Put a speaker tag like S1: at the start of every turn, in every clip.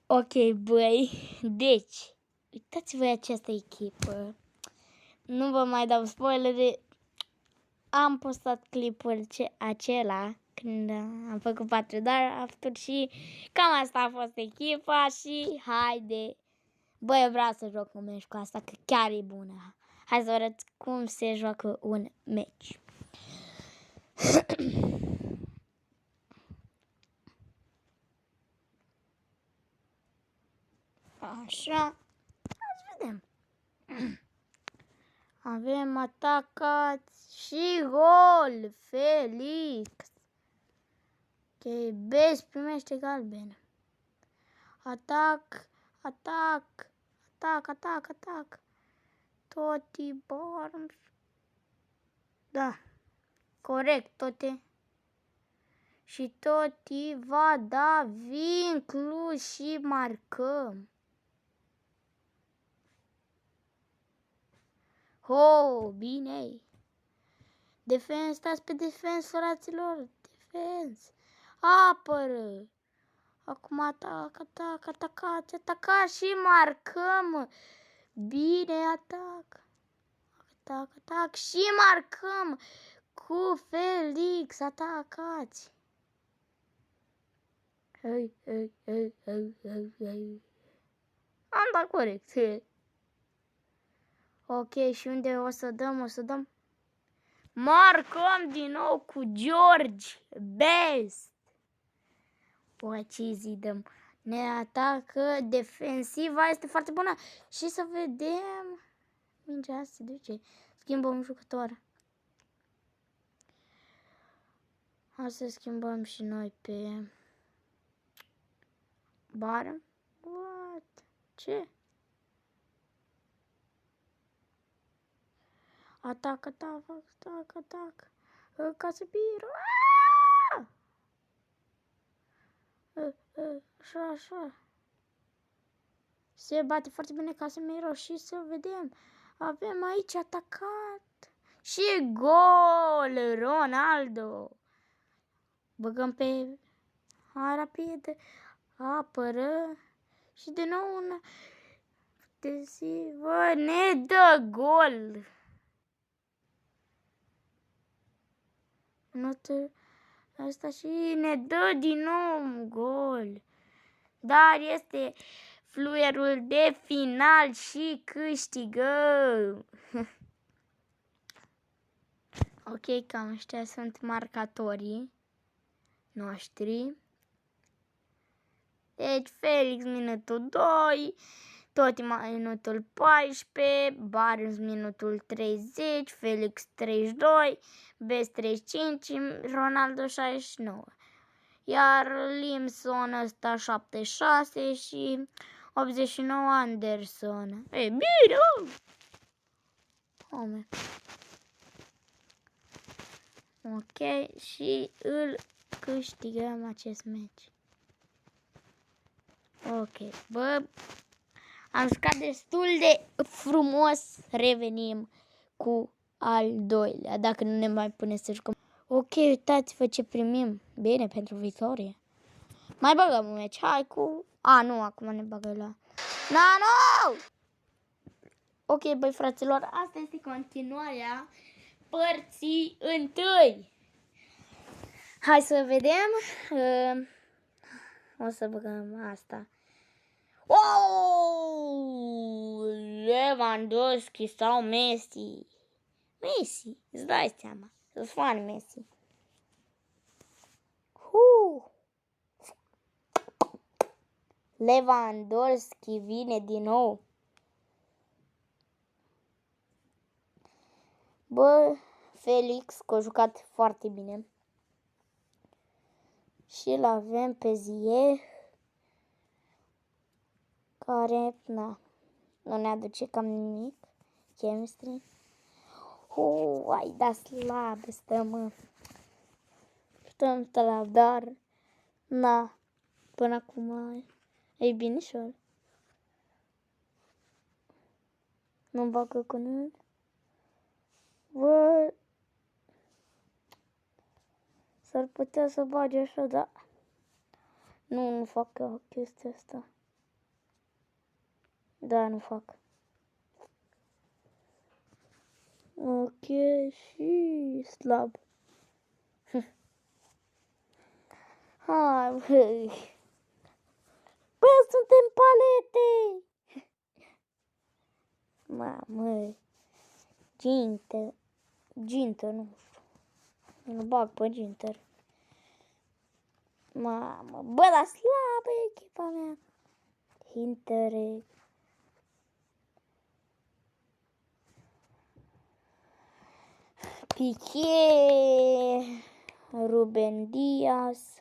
S1: Ok, băi, deci, uitați-vă această echipă. Nu vă mai dau spoilere. Am postat clipul acela când am făcut 4 drafturi și cam asta a fost echipa și haide. Băi, eu vreau să joc un meci cu asta, că chiar e bună. Hai să vă arăt cum se joacă un meci. Așa, hai să vedem. Avem atacați și gol, Felix. Ok, Bez primește galben. Atac, atac, atac, atac, atac. Toti Barnes. Da, corect, Tote. Și Toti va da vincul și marcăm. Ho, bine. Defens, stați pe defens, fraților. Defens. Apără. Acum atac, atac, atacați, atacați și marcăm. Bine, atac. Atac, atac și marcăm cu Felix. Atacați. Hei, hei, hei, hei, hei, hei. Am dat corect. Ok, și unde o să dăm? O să dăm. Marcăm din nou cu George Best. O, ce zi dăm? Ne atacă, defensiva este foarte bună. Și să vedem. Mingea se duce. Schimbăm jucător. Hai să schimbăm și noi pe Bară. What? Ce? Atac, atac, atac, atac. Casemiro. Așa, așa. Se bate foarte bine Casemiro și să vedem. Avem aici atacat. Și gol, Ronaldo. Băgăm pe rapid. Apără. Și de nou un defensivă. Ne dă gol. Notă asta și ne dă din nou gol. Dar este fluierul de final și câștigăm. Ok, cam ăștia sunt marcatorii noștri. Deci Felix minutul 2, Totti minutul 14, Barnes minutul 30, Felix 32, Best 35, Ronaldo 69. Iar Limson ăsta 76 și 89 Anderson. E bine! Ome. Ok, și îl câștigăm acest meci. Ok, bă, am jucat destul de frumos, revenim cu al doilea, dacă nu ne mai pune să jucăm. Ok, uitați-vă ce primim. Bine, pentru victorie. Mai băgăm un meci, hai cu... A, nu, acum ne bagă la... Nano! Ok, băi, fraților, asta este continuarea părții întâi. Hai să vedem. O să băgăm asta. Oh! Lewandowski sau Messi? Messi, îți dai seama. Sunt fan Messi. Lewandowski vine din nou. Bă, Felix, că a jucat foarte bine. Și îl avem pe Ziyech, care, na, nu ne aduce cam nimic. Chemistry. Ai da slab, stăm. Stăm slab, dar, na, până acum e binișor. Nu-mi bagă cu nimeni. Bă, s-ar putea să bage așa, dar nu fac chestia asta. Da, nu fac. Ok, și slab. Hai, băi. Bă, suntem palete! Mamă, Ginter, nu știu. Îl bag pe Ginter. Mamă, bă, dar slabă e echipa mea. Hintere. Piqué. Ruben Dias.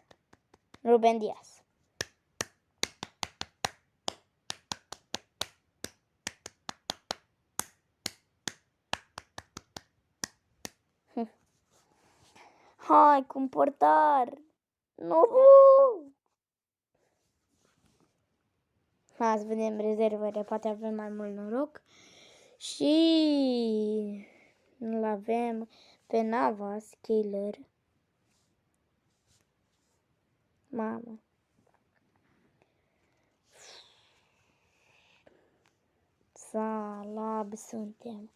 S1: Hai, cum portar. Nu! Hai să vedem rezervele, poate avem mai mult noroc. Și îl avem pe Navas, Killer. Mamă. Salab suntem.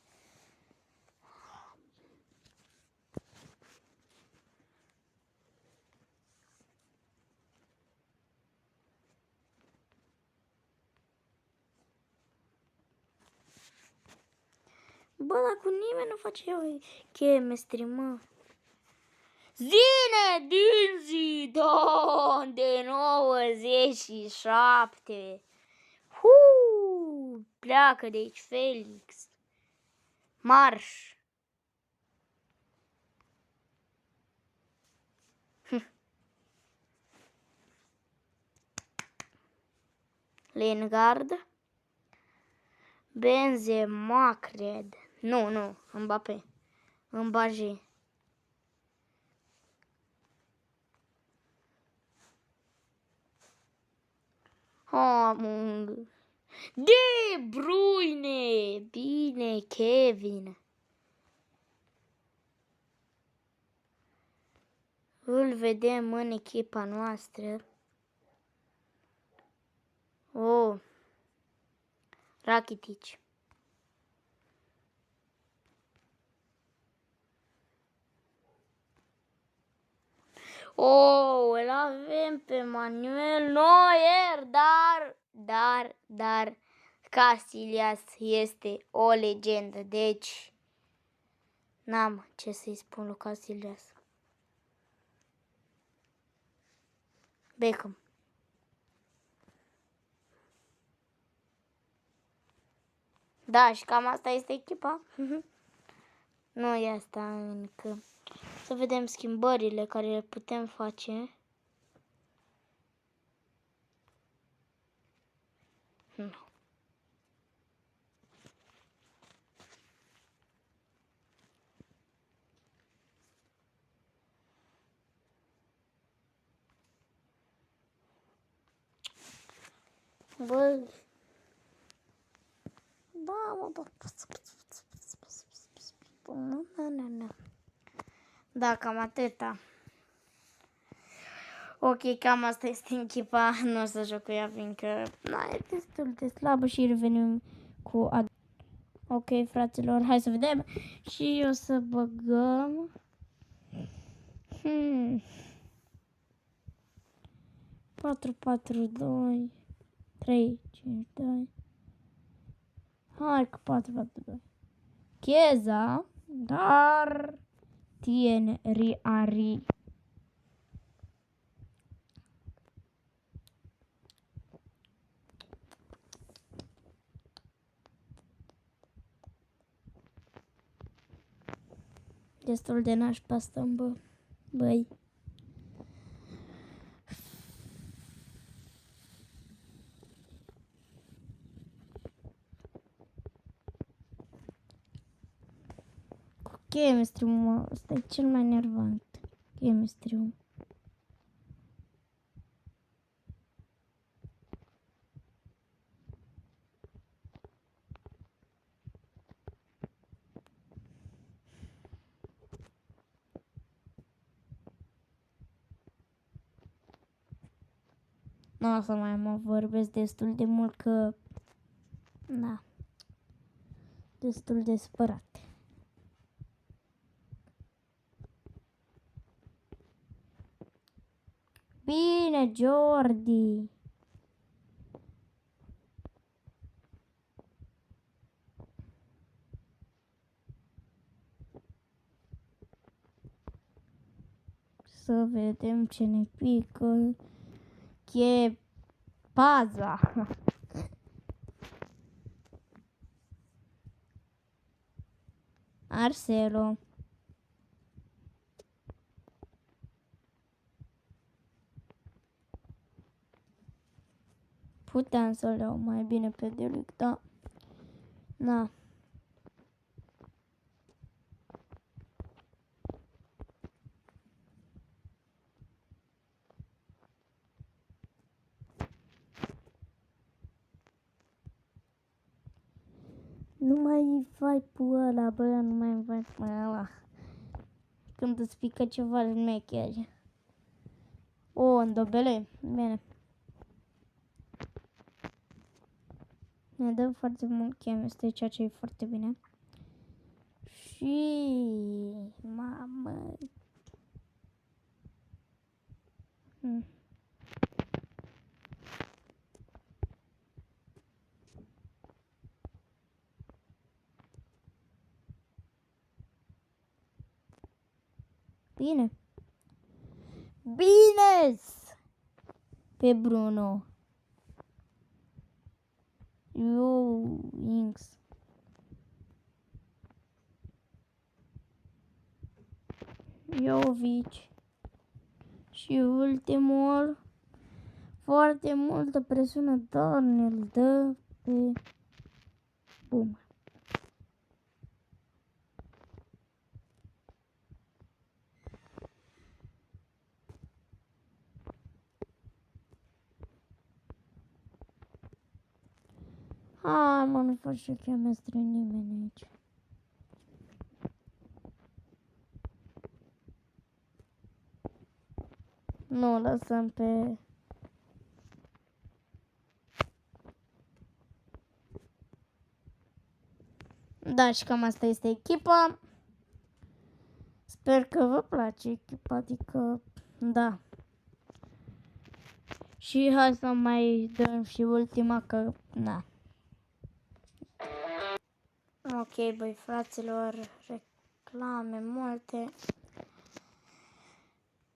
S1: Bă, dar cu nimeni nu face eu chemistry, mă. Zine din Zidane de 97. Pleacă de aici, Felix. Marș. Lingard. Benzema, cred. Nu, Mbappé. Mbappé. Hamung. De Bruyne. Bine, Kevin. Îl vedem în echipa noastră. Oh. Rakitic. Oh, îl avem pe Manuel Neuer, dar Casillas este o legendă, deci n-am ce să-i spun lui Casillas. Beckham. Da, și cam asta este echipa. Nu e asta încă. Să vedem schimbările care le putem face. Nu. Bă. Da, mă, bă. Da, cam atâta. Ok, cam asta este echipa. Nu o să joc cu ea, fiindcă e destul de slabă și revenim cu... Ok, fraților, hai să vedem. Și o să băgăm... 4-4-2 3-5-2. Hai cu 4-4-2. Chieza, dar... Thierry. Destul de nașpa stăm, bă. Băi. Chemistry-ul, mă, ăsta e cel mai nervant. Chemistry-ul. Nu o să mai mă vorbesc destul de mult că Na. Destul de spărat. Bine, Jordi. Să vedem ce ne pică. E paza. Arcelo. Puteam să le iau mai bine pe Delic, da. Na. Nu mai vai pe ăla, bă, nu mai vai pe ăla. Când îți pică ceva șmecheri. O, îndobele, bine. Ne dă foarte mult chemistry, ceea ce e foarte bine. Și... mamă... Bine. Bine! Pe Bruno. Inks. Jovic. Și ultimul. Foarte multă presiune, dar ne-l dă pe Bum. Hai, mă, nu face chemistry nimeni aici. Nu, lăsăm pe... Da, și cam asta este echipa. Sper că vă place echipa, adică, da. Și hai să mai dăm și ultima, că, na. Ok, băi, fraților, reclame multe.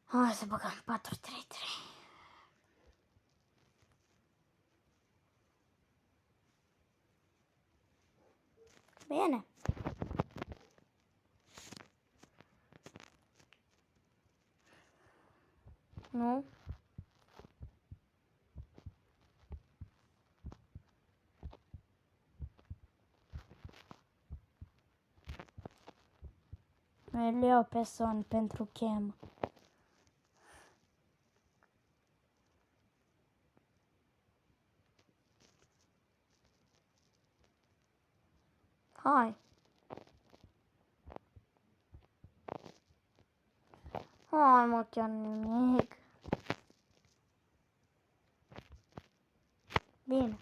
S1: Hai să băgăm 4-3-3. Bine. Nu? Îl iau pe Son pentru chem. Hai. Hai, mă, chiar nimic. Bine.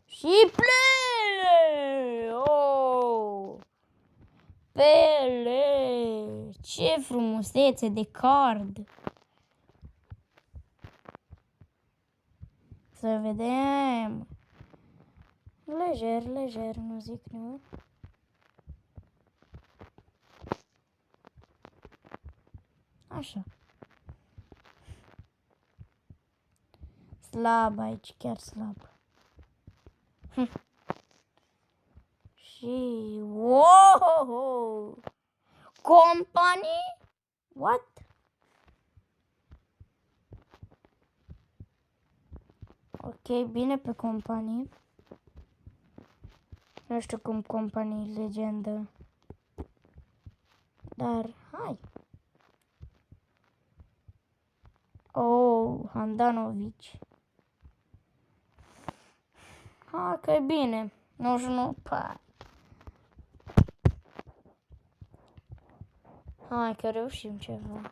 S1: Și Pele! Oh! Pele! Ce frumusețe de card! Să vedem. Lejer, lejer, nu zic nu. Așa. Slab aici, chiar slab. Și... wow! Company? What? Ok, bine pe companii. Nu știu cum companii legendă. Dar, hai. Oh, Handanovic. Hai că e bine. 99, pa. Hai că reușim ceva.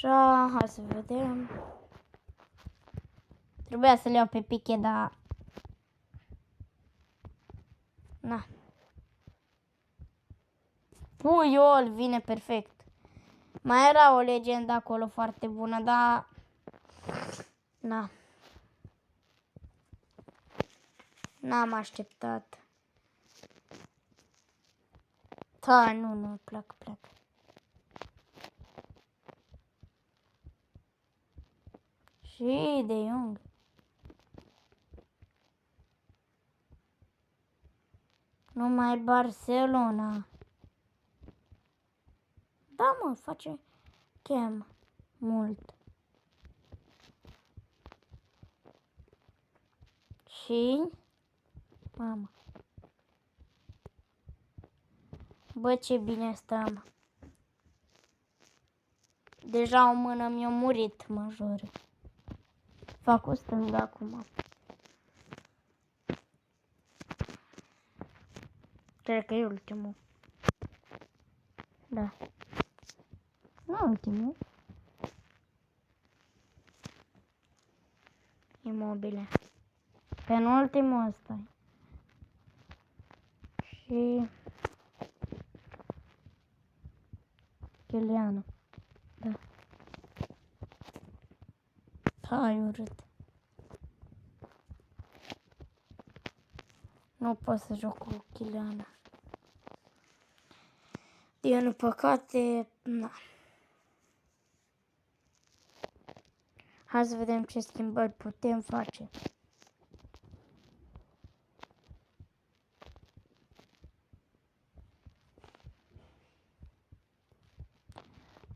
S1: Așa, hai să vedem. Trebuia să le iau pe Pique, dar... Na. Puiol vine perfect. Mai era o legendă acolo foarte bună, dar... Na. N-am așteptat. Da, nu, pleacă. Și De Jong. Numai Barcelona. Da, mă, face chem mult. Și... Mamă. Bă, ce bine stăm. Deja o mână mi-a murit, mă jur. Fac o stângă acum. Cred că e ultimul. Da. Nu ultimul. Imobile. Penultimul ăsta. Și... Chilianu. Da. Hai, urât. Nu pot să joc cu Chilianu. Din păcate, na. Hai să vedem ce schimbări putem face.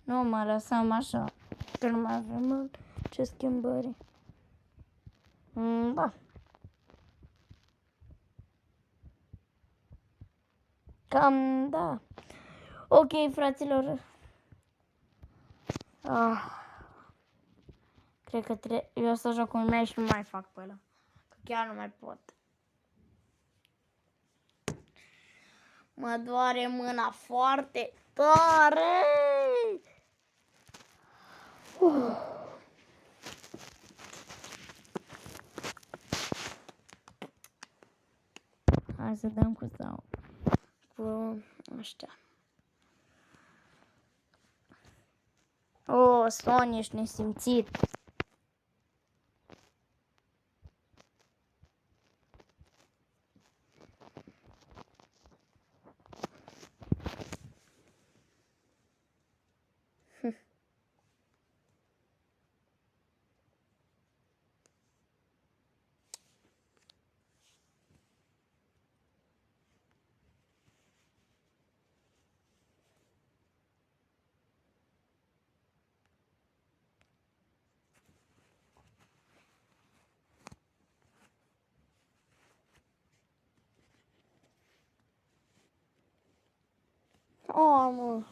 S1: Nu mă lăsăm așa, că nu mai avem ce schimbări. Da. Cam, da. Ok, fraților. Cred că eu o să joc cu mine și nu mai fac pe ăla. Că chiar nu mai pot. Mă doare mâna foarte tare. Hai să dăm cu sau. Cu ăștia. Sony, ești nesimțit. Mă.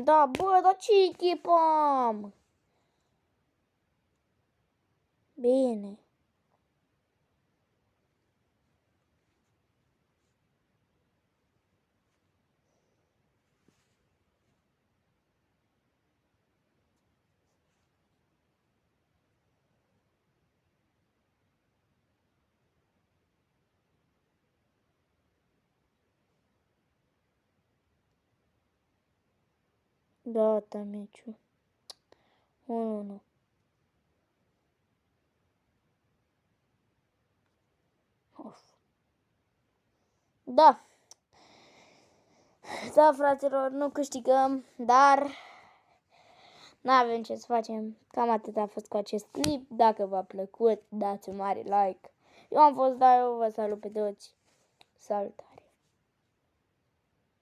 S1: Da, bă, dar ce echipă am? Bine. Gata, meciul. 1-1. Da. Da, fraților, nu câștigăm, dar n-avem ce să facem. Cam atât a fost cu acest clip. Dacă v-a plăcut, dați un mare like. Eu am fost Daio, vă salut pe toți. Salut!